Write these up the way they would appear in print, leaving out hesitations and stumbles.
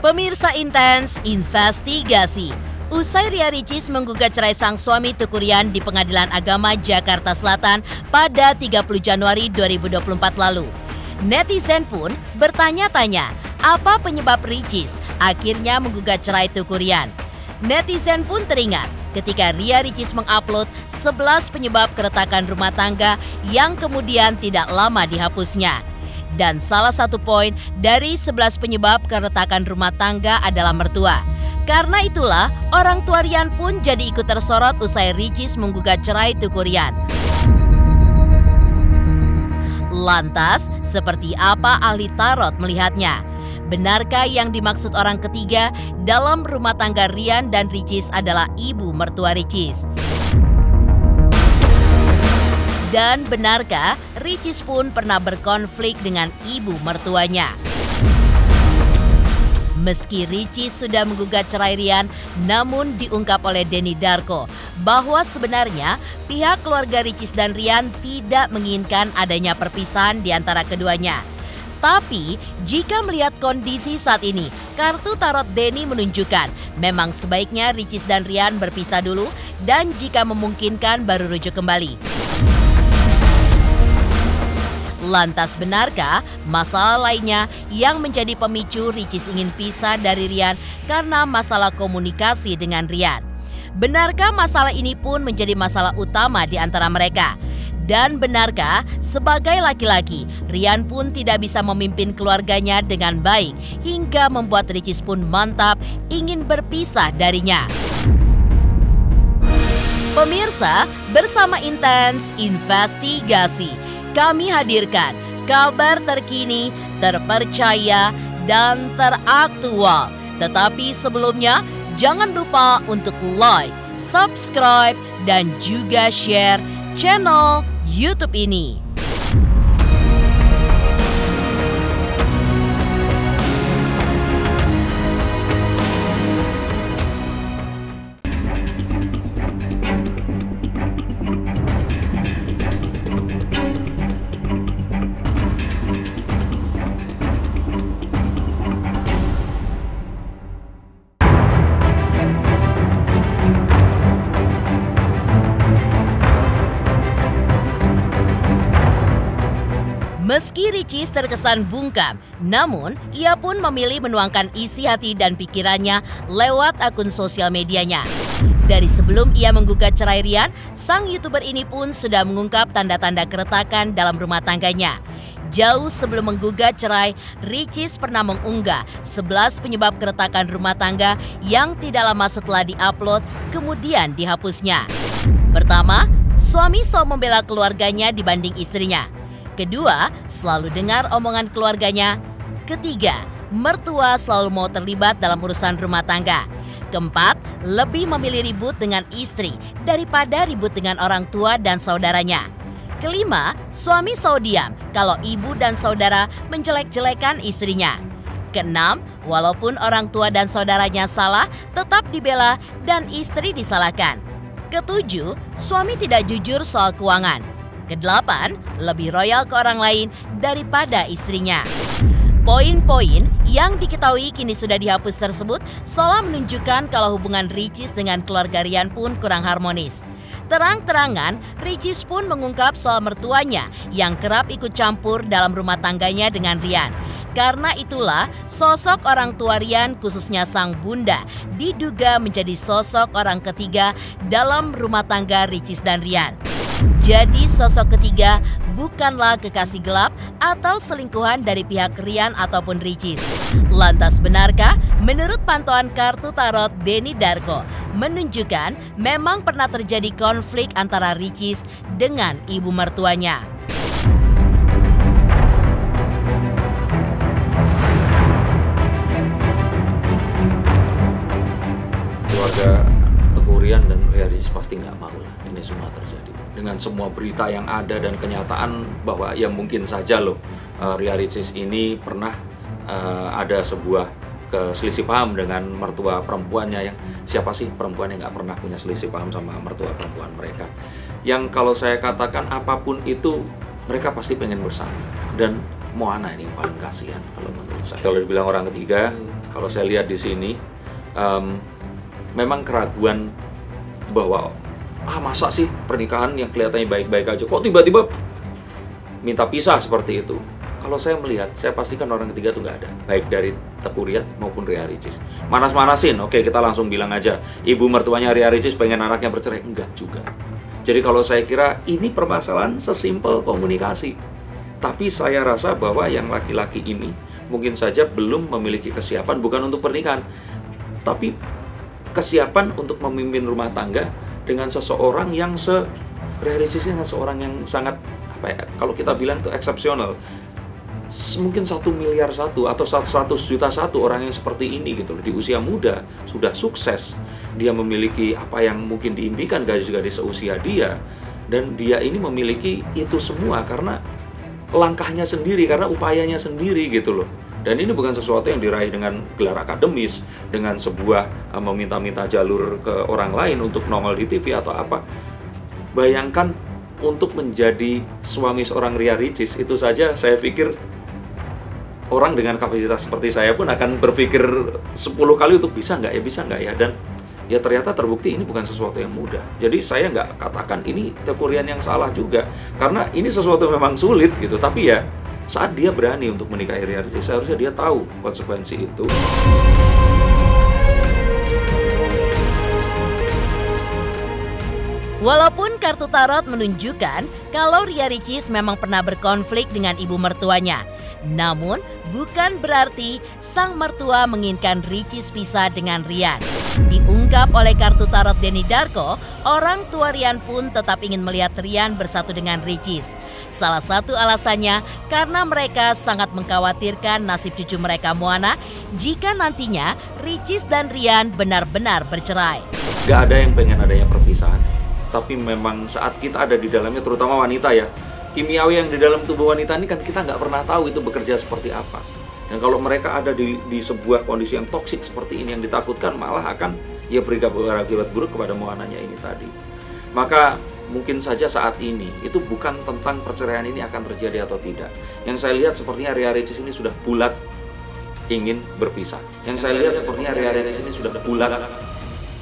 Pemirsa Intens Investigasi. Usai Ria Ricis menggugat cerai sang suami Teuku Ryan di Pengadilan Agama Jakarta Selatan pada 30 Januari 2024 lalu. Netizen pun bertanya-tanya, apa penyebab Ricis akhirnya menggugat cerai Teuku Ryan? Netizen pun teringat ketika Ria Ricis mengupload 11 penyebab keretakan rumah tangga yang kemudian tidak lama dihapusnya. Dan salah satu poin dari 11 penyebab keretakan rumah tangga adalah mertua. Karena itulah, orang tua Ryan pun jadi ikut tersorot usai Ricis menggugat cerai Teuku Ryan. Lantas, seperti apa ahli tarot melihatnya? Benarkah yang dimaksud orang ketiga dalam rumah tangga Ryan dan Ricis adalah ibu mertua Ricis? Dan benarkah Ricis pun pernah berkonflik dengan ibu mertuanya? Meski Ricis sudah menggugat cerai Ryan, namun diungkap oleh Denny Darko bahwa sebenarnya pihak keluarga Ricis dan Ryan tidak menginginkan adanya perpisahan di antara keduanya. Tapi, jika melihat kondisi saat ini, kartu tarot Denny menunjukkan memang sebaiknya Ricis dan Ryan berpisah dulu dan jika memungkinkan baru rujuk kembali. Lantas benarkah masalah lainnya yang menjadi pemicu Ricis ingin pisah dari Ryan karena masalah komunikasi dengan Ryan? Benarkah masalah ini pun menjadi masalah utama di antara mereka? Dan benarkah sebagai laki-laki, Ryan pun tidak bisa memimpin keluarganya dengan baik hingga membuat Ricis pun mantap ingin berpisah darinya? Pemirsa, bersama Intens Investigasi, kami hadirkan kabar terkini, terpercaya, dan teraktual. Tetapi sebelumnya, jangan lupa untuk like, subscribe, dan juga share channel YouTube ini. Meski Ricis terkesan bungkam, namun ia pun memilih menuangkan isi hati dan pikirannya lewat akun sosial medianya. Dari sebelum ia menggugat cerai Ryan, sang YouTuber ini pun sudah mengungkap tanda-tanda keretakan dalam rumah tangganya. Jauh sebelum menggugat cerai, Ricis pernah mengunggah 11 penyebab keretakan rumah tangga yang tidak lama setelah diupload kemudian dihapusnya. Pertama, suami selalu membela keluarganya dibanding istrinya. Kedua, selalu dengar omongan keluarganya. Ketiga, mertua selalu mau terlibat dalam urusan rumah tangga. Keempat, lebih memilih ribut dengan istri daripada ribut dengan orang tua dan saudaranya. Kelima, suami selalu diam kalau ibu dan saudara menjelek-jelekan istrinya. Keenam, walaupun orang tua dan saudaranya salah, tetap dibela dan istri disalahkan. Ketujuh, suami tidak jujur soal keuangan. Kedelapan, lebih royal ke orang lain daripada istrinya. Poin-poin yang diketahui kini sudah dihapus tersebut seolah menunjukkan kalau hubungan Ricis dengan keluarga Ryan pun kurang harmonis. Terang-terangan, Ricis pun mengungkap soal mertuanya yang kerap ikut campur dalam rumah tangganya dengan Ryan. Karena itulah, sosok orang tua Ryan khususnya sang bunda diduga menjadi sosok orang ketiga dalam rumah tangga Ricis dan Ryan. Jadi sosok ketiga bukanlah kekasih gelap atau selingkuhan dari pihak Ryan ataupun Ricis. Lantas benarkah? Menurut pantauan kartu tarot Denny Darko menunjukkan memang pernah terjadi konflik antara Ricis dengan ibu mertuanya. Keluarga Teuku Ryan dan Ria Ricis pasti nggak mau lah ini semua terjadi. Dengan semua berita yang ada dan kenyataan bahwa ya mungkin saja loh Ria Ricis ini pernah ada sebuah selisih paham dengan mertua perempuannya. Yang siapa sih perempuan yang nggak pernah punya selisih paham sama mertua perempuan mereka? Yang kalau saya katakan apapun itu mereka pasti pengen bersama. Dan Moana ini yang paling kasihan kalau menurut saya. Kalau dibilang orang ketiga, kalau saya lihat di sini memang keraguan bahwa masa sih pernikahan yang kelihatannya baik-baik aja kok tiba-tiba minta pisah seperti itu. Kalau saya melihat, saya pastikan orang ketiga itu nggak ada, baik dari Teuku Riyad maupun Ria Ricis. Manas-manasin, oke kita langsung bilang aja, ibu mertuanya Ria Ricis pengen anaknya bercerai, enggak juga. Jadi kalau saya kira ini permasalahan sesimpel komunikasi. Tapi saya rasa bahwa yang laki-laki ini mungkin saja belum memiliki kesiapan, bukan untuk pernikahan, tapi kesiapan untuk memimpin rumah tangga dengan seseorang yang Ria Ricis dengan seorang yang sangat, kalau kita bilang itu eksepsional. Mungkin 1 miliar satu atau 100 juta satu orang yang seperti ini gitu loh, di usia muda sudah sukses, dia memiliki apa yang mungkin diimpikan gadis-gadis seusia dia, dan dia ini memiliki itu semua karena langkahnya sendiri, karena upayanya sendiri gitu loh. Dan ini bukan sesuatu yang diraih dengan gelar akademis, dengan sebuah meminta-minta jalur ke orang lain untuk nongol di TV atau apa. Bayangkan untuk menjadi suami seorang Ria Ricis, itu saja saya pikir orang dengan kapasitas seperti saya pun akan berpikir 10 kali untuk bisa nggak ya, dan ya ternyata terbukti ini bukan sesuatu yang mudah. Jadi saya nggak katakan ini Teuku Riyad yang salah juga, karena ini sesuatu yang memang sulit gitu, tapi ya saat dia berani untuk menikahi Ria Ricis, seharusnya dia tahu konsekuensi itu. Walaupun kartu tarot menunjukkan kalau Ria Ricis memang pernah berkonflik dengan ibu mertuanya, namun bukan berarti sang mertua menginginkan Ricis pisah dengan Rian. Diungkap oleh kartu tarot Denny Darko, orang tua Rian pun tetap ingin melihat Rian bersatu dengan Ricis. Salah satu alasannya karena mereka sangat mengkhawatirkan nasib cucu mereka Moana jika nantinya Ricis dan Rian benar-benar bercerai. Gak ada yang pengen adanya perpisahan, tapi memang saat kita ada di dalamnya, terutama wanita ya, kimiawi yang di dalam tubuh wanita ini kan kita nggak pernah tahu itu bekerja seperti apa. Dan kalau mereka ada di sebuah kondisi yang toksik seperti ini, yang ditakutkan malah akan ya berakibat buruk kepada Moananya ini tadi. Maka mungkin saja saat ini itu bukan tentang perceraian ini akan terjadi atau tidak. Yang saya lihat sepertinya Ria Ricis ini sudah bulat ingin berpisah. Yang saya lihat sepertinya Ria Ricis ini sudah bulat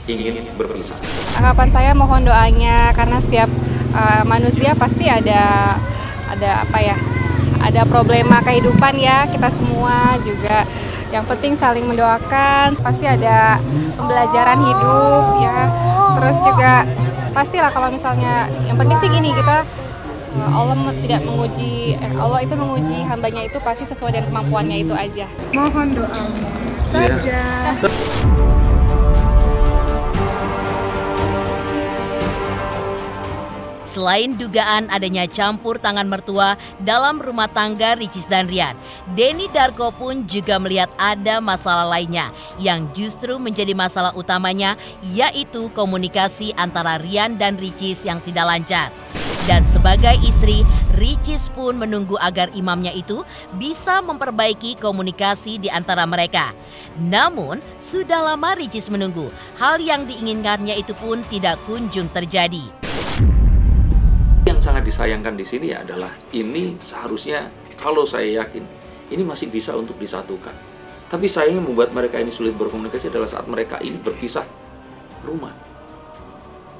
ingin berpisah. Harapan saya mohon doanya, karena setiap manusia pasti ada problema kehidupan ya, kita semua juga. Yang penting saling mendoakan, pasti ada pembelajaran hidup ya. Terus juga pastilah kalau misalnya, yang penting sih gini, kita Allah itu menguji hambanya itu pasti sesuai dengan kemampuannya itu aja. Mohon doanya saja. Selain dugaan adanya campur tangan mertua dalam rumah tangga Ricis dan Rian, Denny Darko pun juga melihat ada masalah lainnya yang justru menjadi masalah utamanya, yaitu komunikasi antara Rian dan Ricis yang tidak lancar. Dan sebagai istri, Ricis pun menunggu agar imamnya itu bisa memperbaiki komunikasi di antara mereka. Namun, sudah lama Ricis menunggu, hal yang diinginkannya itu pun tidak kunjung terjadi. Yang sangat disayangkan di sini adalah ini seharusnya, kalau saya yakin ini masih bisa untuk disatukan. Tapi sayangnya membuat mereka ini sulit berkomunikasi adalah saat mereka ini berpisah rumah.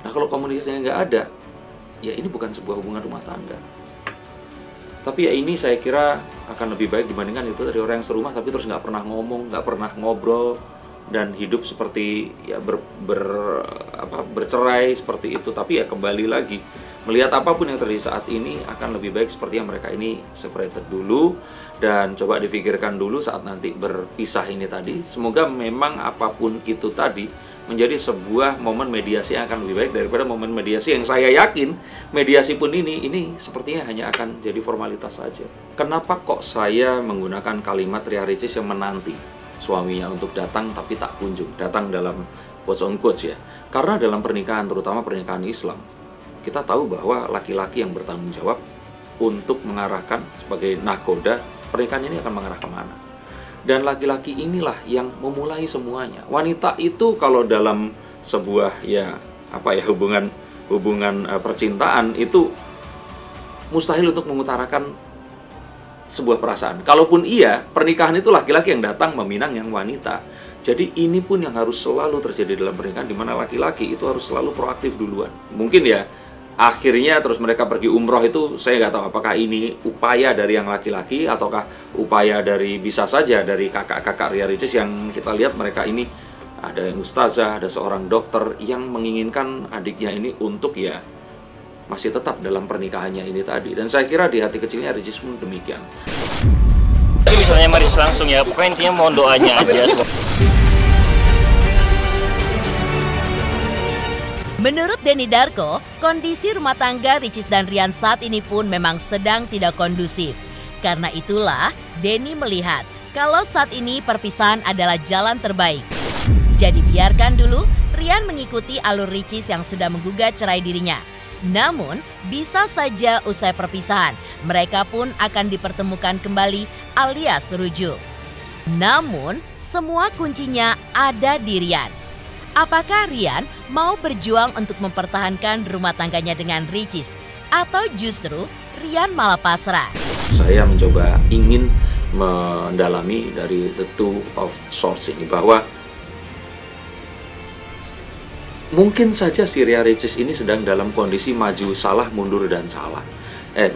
Nah kalau komunikasinya nggak ada, ya ini bukan sebuah hubungan rumah tangga. Tapi ya ini saya kira akan lebih baik dibandingkan itu dari orang yang serumah tapi terus nggak pernah ngomong, nggak pernah ngobrol, dan hidup seperti ya bercerai seperti itu. Tapi ya kembali lagi, melihat apapun yang terjadi saat ini akan lebih baik seperti yang mereka ini separated dulu, dan coba difikirkan dulu saat nanti berpisah ini tadi. Semoga memang apapun itu tadi menjadi sebuah momen mediasi yang akan lebih baik daripada momen mediasi yang saya yakin mediasi pun ini sepertinya hanya akan jadi formalitas saja. Kenapa kok saya menggunakan kalimat Ria Ricis yang menanti suaminya untuk datang tapi tak kunjung? Datang dalam quotes on quotes ya. Karena dalam pernikahan, terutama pernikahan Islam, kita tahu bahwa laki-laki yang bertanggung jawab untuk mengarahkan sebagai nahkoda, pernikahan ini akan mengarah kemana. Dan laki-laki inilah yang memulai semuanya. Wanita itu kalau dalam sebuah hubungan percintaan itu mustahil untuk mengutarakan sebuah perasaan. Kalaupun iya, pernikahan itu laki-laki yang datang meminang yang wanita. Jadi ini pun yang harus selalu terjadi dalam pernikahan, di mana laki-laki itu harus selalu proaktif duluan. Mungkin ya, akhirnya terus mereka pergi umroh itu, saya nggak tahu apakah ini upaya dari yang laki-laki ataukah upaya dari, bisa saja dari kakak-kakak Ria Ricis yang kita lihat mereka ini ada yang ustazah, ada seorang dokter yang menginginkan adiknya ini untuk ya masih tetap dalam pernikahannya ini tadi. Dan saya kira di hati kecilnya Ricis pun demikian. Misalnya Maris langsung ya, pokoknya intinya mohon doanya aja. Menurut Denny Darko, kondisi rumah tangga Ricis dan Rian saat ini pun memang sedang tidak kondusif. Karena itulah, Denny melihat kalau saat ini perpisahan adalah jalan terbaik. Jadi biarkan dulu Rian mengikuti alur Ricis yang sudah menggugat cerai dirinya. Namun, bisa saja usai perpisahan, mereka pun akan dipertemukan kembali alias rujuk. Namun, semua kuncinya ada di Rian. Apakah Rian mau berjuang untuk mempertahankan rumah tangganya dengan Ricis? Atau justru Rian malah pasrah? Saya mencoba ingin mendalami dari the two of swords ini, bahwa mungkin saja si Ria Ricis ini sedang dalam kondisi maju salah, mundur dan salah.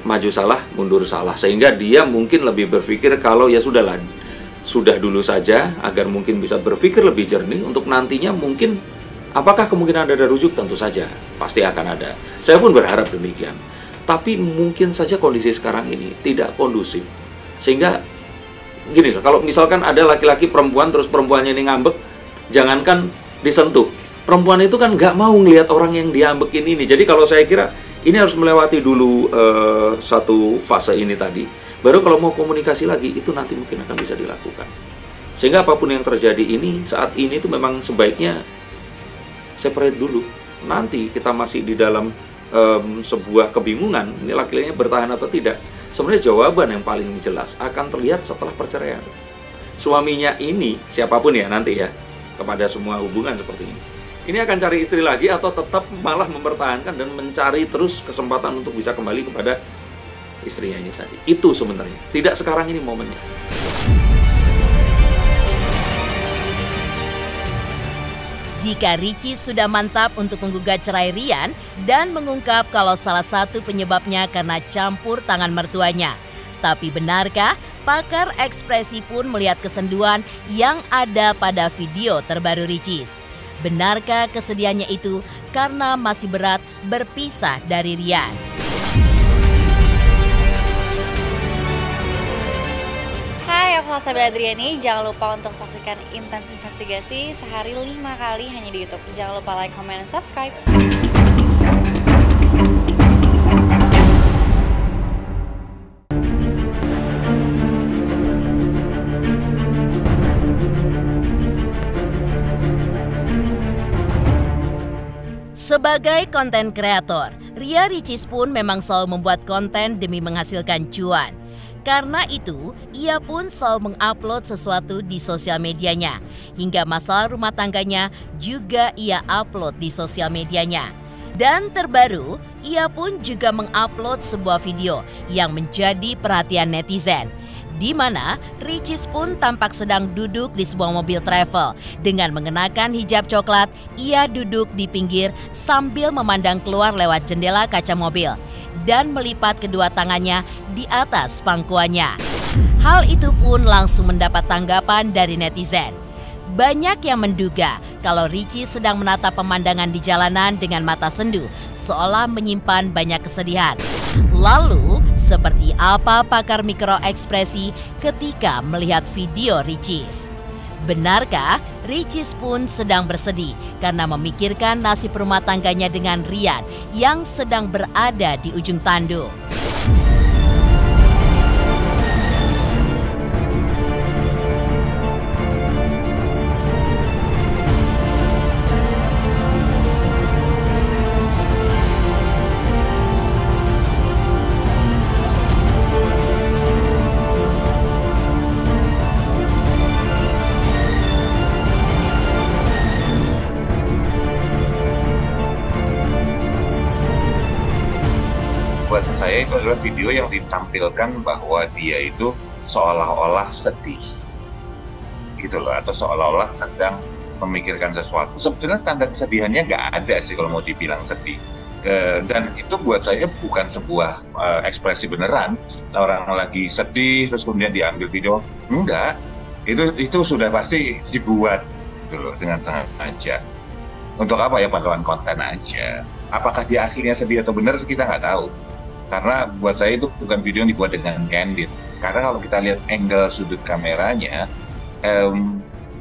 Maju salah, mundur salah. Sehingga dia mungkin lebih berpikir kalau ya sudahlah, sudah dulu saja agar mungkin bisa berpikir lebih jernih untuk nantinya mungkin apakah kemungkinan ada rujuk, tentu saja pasti akan ada. Saya pun berharap demikian. Tapi mungkin saja kondisi sekarang ini tidak kondusif. Sehingga gini, kalau misalkan ada laki-laki perempuan terus perempuannya ini ngambek, jangankan disentuh. Perempuan itu kan nggak mau ngelihat orang yang diambekin ini. Jadi kalau saya kira ini harus melewati dulu satu fase ini tadi. Baru kalau mau komunikasi lagi, itu nanti mungkin akan bisa dilakukan. Sehingga apapun yang terjadi ini, saat ini itu memang sebaiknya separate dulu. Nanti kita masih di dalam sebuah kebingungan, ini laki-lakinya bertahan atau tidak. Sebenarnya jawaban yang paling jelas akan terlihat setelah perceraian. Suaminya ini, siapapun ya nanti ya, kepada semua hubungan seperti ini akan cari istri lagi atau tetap malah mempertahankan dan mencari terus kesempatan untuk bisa kembali kepada istrinya ini tadi. Itu sebenarnya, tidak sekarang ini momennya. Jika Ricis sudah mantap untuk menggugat cerai Rian dan mengungkap kalau salah satu penyebabnya karena campur tangan mertuanya. Tapi benarkah pakar ekspresi pun melihat kesenduan yang ada pada video terbaru Ricis? Benarkah kesedihannya itu karena masih berat berpisah dari Rian? Hai, aku Salsabila Adriani. Jangan lupa untuk saksikan Intens Investigasi sehari 5 kali hanya di YouTube. Jangan lupa like, comment, dan subscribe. Sebagai konten kreator, Ria Ricis pun memang selalu membuat konten demi menghasilkan cuan. Karena itu, ia pun selalu mengupload sesuatu di sosial medianya. Hingga masalah rumah tangganya juga ia upload di sosial medianya. Dan terbaru, ia pun juga mengupload sebuah video yang menjadi perhatian netizen. Di mana Ricis pun tampak sedang duduk di sebuah mobil travel. Dengan mengenakan hijab coklat, ia duduk di pinggir sambil memandang keluar lewat jendela kaca mobil dan melipat kedua tangannya di atas pangkuannya. Hal itu pun langsung mendapat tanggapan dari netizen. Banyak yang menduga kalau Ricis sedang menatap pemandangan di jalanan dengan mata sendu, seolah menyimpan banyak kesedihan. Lalu, seperti apa pakar mikroekspresi ketika melihat video Ricis? Benarkah Ricis pun sedang bersedih karena memikirkan nasib rumah tangganya dengan Rian yang sedang berada di ujung tanduk? Buat saya saya itu adalah video yang ditampilkan bahwa dia itu seolah-olah sedih gitu loh, atau seolah-olah sedang memikirkan sesuatu. Sebetulnya tanda kesedihannya nggak ada sih kalau mau dibilang sedih. Dan itu buat saya bukan sebuah ekspresi beneran. Orang lagi sedih terus kemudian diambil video, enggak. Itu sudah pasti dibuat gitu loh, dengan sengaja. Untuk apa ya, paduan konten aja. Apakah dia aslinya sedih atau benar kita nggak tahu. Karena buat saya itu bukan video yang dibuat dengan candid. Karena kalau kita lihat angle sudut kameranya,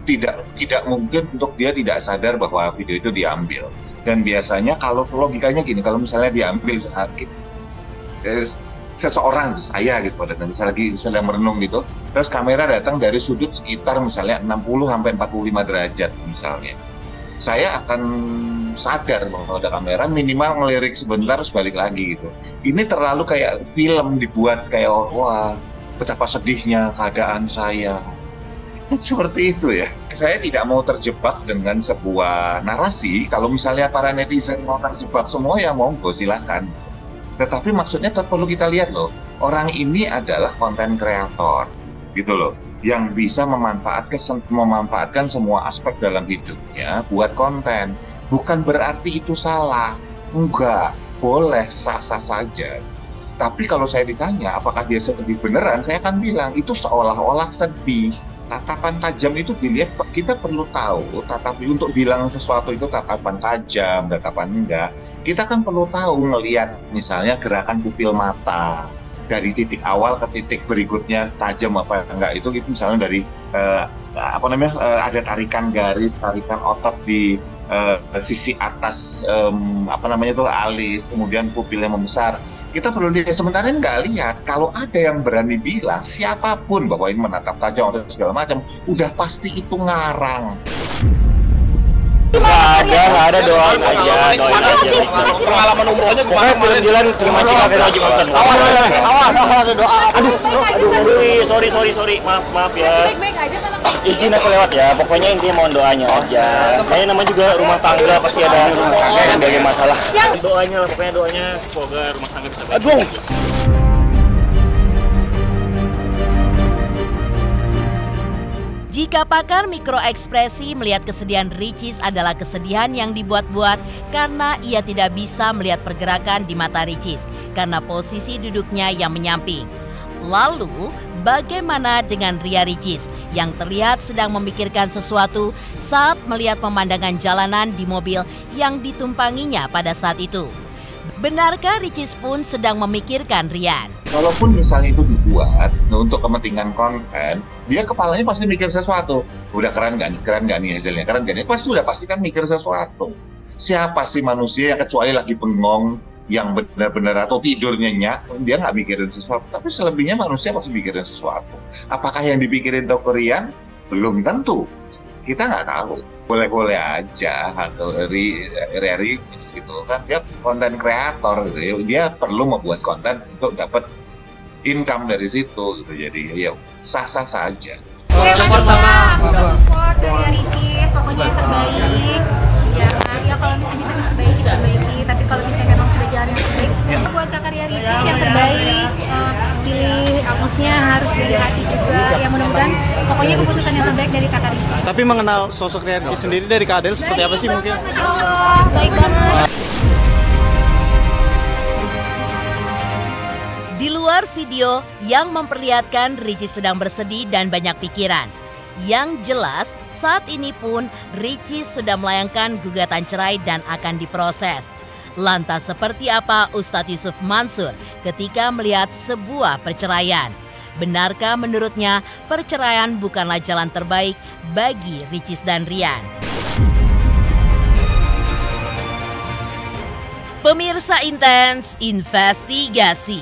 tidak mungkin untuk dia tidak sadar bahwa video itu diambil. Dan biasanya kalau logikanya gini, kalau misalnya diambil seseorang, saya gitu, pada misalnya lagi sedang merenung gitu, terus kamera datang dari sudut sekitar misalnya 60-45 derajat misalnya, saya akan sadar bahwa ada kamera, minimal ngelirik sebentar terus balik lagi gitu. Ini terlalu kayak film dibuat kayak, wah betapa sedihnya keadaan saya. Seperti itu ya. Saya tidak mau terjebak dengan sebuah narasi. Kalau misalnya para netizen mau terjebak semua, ya monggo silakan. Tetapi maksudnya perlu kita lihat loh, orang ini adalah konten kreator gitu loh, yang bisa memanfaatkan semua aspek dalam hidupnya buat konten. Bukan berarti itu salah, enggak, boleh, sah-sah saja. Tapi kalau saya ditanya apakah dia sedih beneran, saya akan bilang itu seolah-olah sedih. Tatapan tajam itu dilihat, kita perlu tahu untuk bilang sesuatu itu tatapan tajam, tatapan enggak. Kita kan perlu tahu ngelihat misalnya gerakan pupil mata dari titik awal ke titik berikutnya tajam apa enggak, itu misalnya dari ada tarikan garis, tarikan otot di sisi atas alis, kemudian pupilnya membesar. Kita perlu lihat, sementara nggak lihat. Kalau ada yang berani bilang siapapun bahwa ini menatap tajam atau segala macam, udah pasti itu ngarang. Nggak ada, doain aja. Pengalaman umrohnya pokoknya film-film gimana sih kalian aja nonton. Awas, ada doa. Sorry, maaf ya. Izin aku lewat ya, pokoknya intinya mohon doanya aja. Kayaknya namanya juga rumah tangga, pasti ada berbagai masalah. Doanya lah, pokoknya doanya semoga rumah tangga bisa baik. Jika pakar mikroekspresi melihat kesedihan Ricis adalah kesedihan yang dibuat-buat karena ia tidak bisa melihat pergerakan di mata Ricis karena posisi duduknya yang menyamping. Lalu, bagaimana dengan Ria Ricis yang terlihat sedang memikirkan sesuatu saat melihat pemandangan jalanan di mobil yang ditumpanginya pada saat itu? Benarkah Ricis pun sedang memikirkan Rian? Kalaupun misalnya itu dibuat untuk kepentingan konten, dia kepalanya pasti mikir sesuatu. Udah keren nggak nih hasilnya, keren nggak nih? Pasti kan mikir sesuatu. Siapa sih manusia yang kecuali lagi bengong, yang benar-benar atau tidur nyenyak, dia nggak mikirin sesuatu. Tapi selebihnya manusia pasti mikirin sesuatu. Apakah yang dipikirin Toko Rian? Belum tentu. Kita nggak tahu. Boleh-boleh aja atau Ria Ricis gitu kan, dia konten kreator gitu ya, dia perlu membuat konten untuk dapat income dari situ gitu, jadi ya sah-sah saja. Support Ria Ricis, pokoknya yang terbaik. Ya kalau bisa diperbaiki, tapi kalau misalnya memang sudah jalan yang terbaik, buat kakak Ria Ricis yang terbaik, pilih maksudnya harus dari hati juga. Ya mudah-mudahan pokoknya keputusan yang terbaik dari kakak Ricis. Tapi mengenal sosok Ria Ricis sendiri dari Kak Adel seperti apa sih mungkin? Masya Allah, baik banget. Di luar video yang memperlihatkan Ricis sedang bersedih dan banyak pikiran. Yang jelas, saat ini pun Ricis sudah melayangkan gugatan cerai dan akan diproses. Lantas seperti apa Ustadz Yusuf Mansur ketika melihat sebuah perceraian? Benarkah menurutnya perceraian bukanlah jalan terbaik bagi Ricis dan Rian? Pemirsa Intens Investigasi,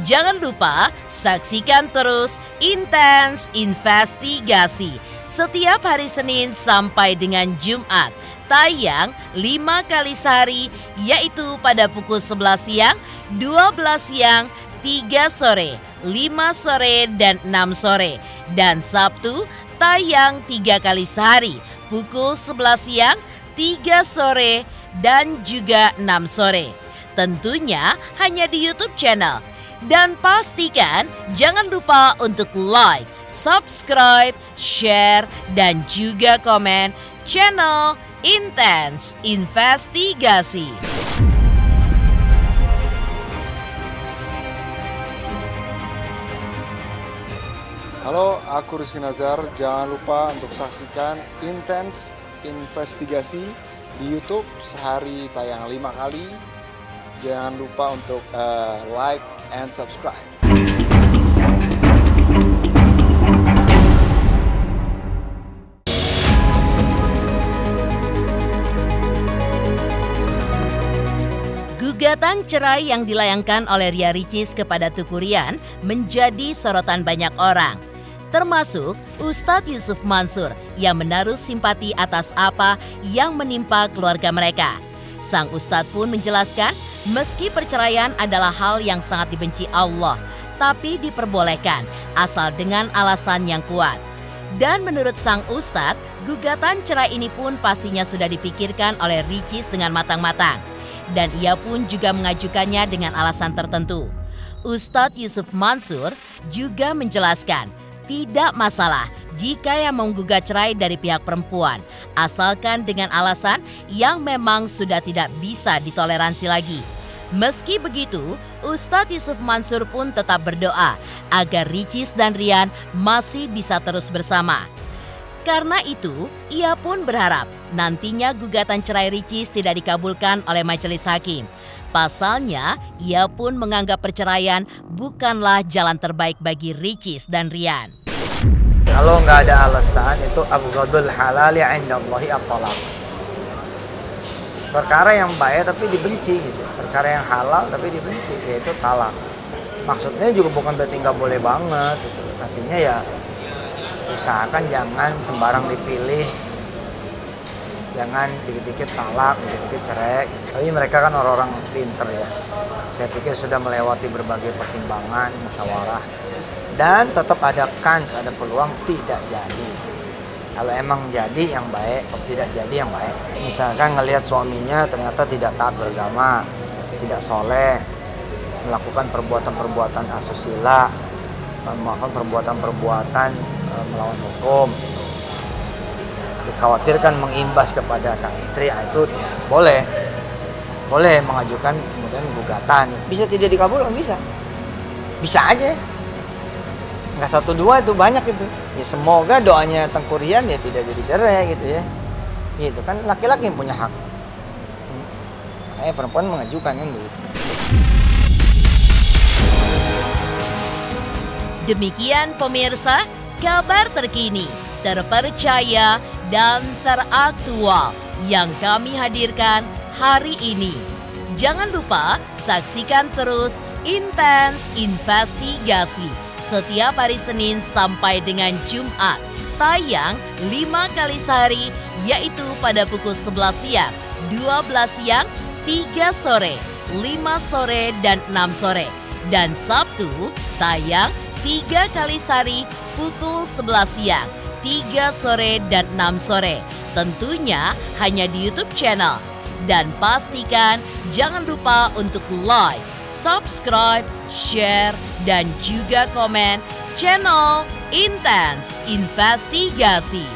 jangan lupa saksikan terus Intens Investigasi setiap hari Senin sampai dengan Jumat. Tayang 5 kali sehari, yaitu pada pukul 11 siang, 12 siang, 3 sore, 5 sore, dan 6 sore. Dan Sabtu tayang 3 kali sehari, pukul 11 siang, 3 sore, dan juga 6 sore. Tentunya hanya di YouTube channel Dan pastikan jangan lupa untuk like, subscribe, share, dan juga komen channel Intens Investigasi. Halo, aku Rizky Nazar. Jangan lupa untuk saksikan Intens Investigasi di YouTube, sehari tayang 5 kali. Jangan lupa untuk like and subscribe. Gugatan cerai yang dilayangkan oleh Ria Ricis kepada Teuku Ryan menjadi sorotan banyak orang, termasuk Ustadz Yusuf Mansur yang menaruh simpati atas apa yang menimpa keluarga mereka. Sang Ustadz pun menjelaskan, meski perceraian adalah hal yang sangat dibenci Allah, tapi diperbolehkan asal dengan alasan yang kuat. Dan menurut sang Ustadz, gugatan cerai ini pun pastinya sudah dipikirkan oleh Ricis dengan matang-matang. Dan ia pun juga mengajukannya dengan alasan tertentu. Ustadz Yusuf Mansur juga menjelaskan, tidak masalah jika yang menggugat cerai dari pihak perempuan, asalkan dengan alasan yang memang sudah tidak bisa ditoleransi lagi. Meski begitu, Ustadz Yusuf Mansur pun tetap berdoa agar Ricis dan Ryan masih bisa terus bersama. Karena itu, ia pun berharap nantinya gugatan cerai Ricis tidak dikabulkan oleh majelis hakim. Pasalnya, ia pun menganggap perceraian bukanlah jalan terbaik bagi Ricis dan Ryan. Kalau nggak ada alasan, itu abghadul halali indallahi at-talaq. Perkara yang baik tapi dibenci gitu. Perkara yang halal tapi dibenci, yaitu talak. Maksudnya juga bukan berarti nggak boleh banget gitu. Artinya ya usahakan jangan sembarang dipilih. Jangan dikit-dikit talak, dikit-dikit cerai. Tapi mereka kan orang-orang pinter ya. Saya pikir sudah melewati berbagai pertimbangan, musyawarah. Dan tetap ada kans, ada peluang tidak jadi. Kalau emang jadi yang baik, kalau tidak jadi yang baik. Misalkan ngelihat suaminya ternyata tidak taat beragama, tidak soleh, melakukan perbuatan-perbuatan asusila, melakukan perbuatan-perbuatan melawan hukum, dikhawatirkan mengimbas kepada sang istri, itu boleh mengajukan kemudian gugatan. Bisa tidak dikabulkan, bisa aja. Nggak 1-2 itu banyak itu. Ya semoga doanya Teuku Ryan ya tidak jadi cerai gitu ya. Gitu kan laki-laki yang punya hak. Makanya perempuan mengajukan kan begitu. Demikian pemirsa, kabar terkini, terpercaya dan teraktual yang kami hadirkan hari ini. Jangan lupa saksikan terus Intens Investigasi setiap hari Senin sampai dengan Jumat, tayang 5 kali sehari, yaitu pada pukul 11 siang, 12 siang, 3 sore, 5 sore, dan 6 sore. Dan Sabtu, tayang 3 kali sehari, pukul 11 siang, 3 sore, dan 6 sore. Tentunya hanya di YouTube channel. Dan pastikan jangan lupa untuk like, subscribe, share, dan juga komen channel Intens Investigasi.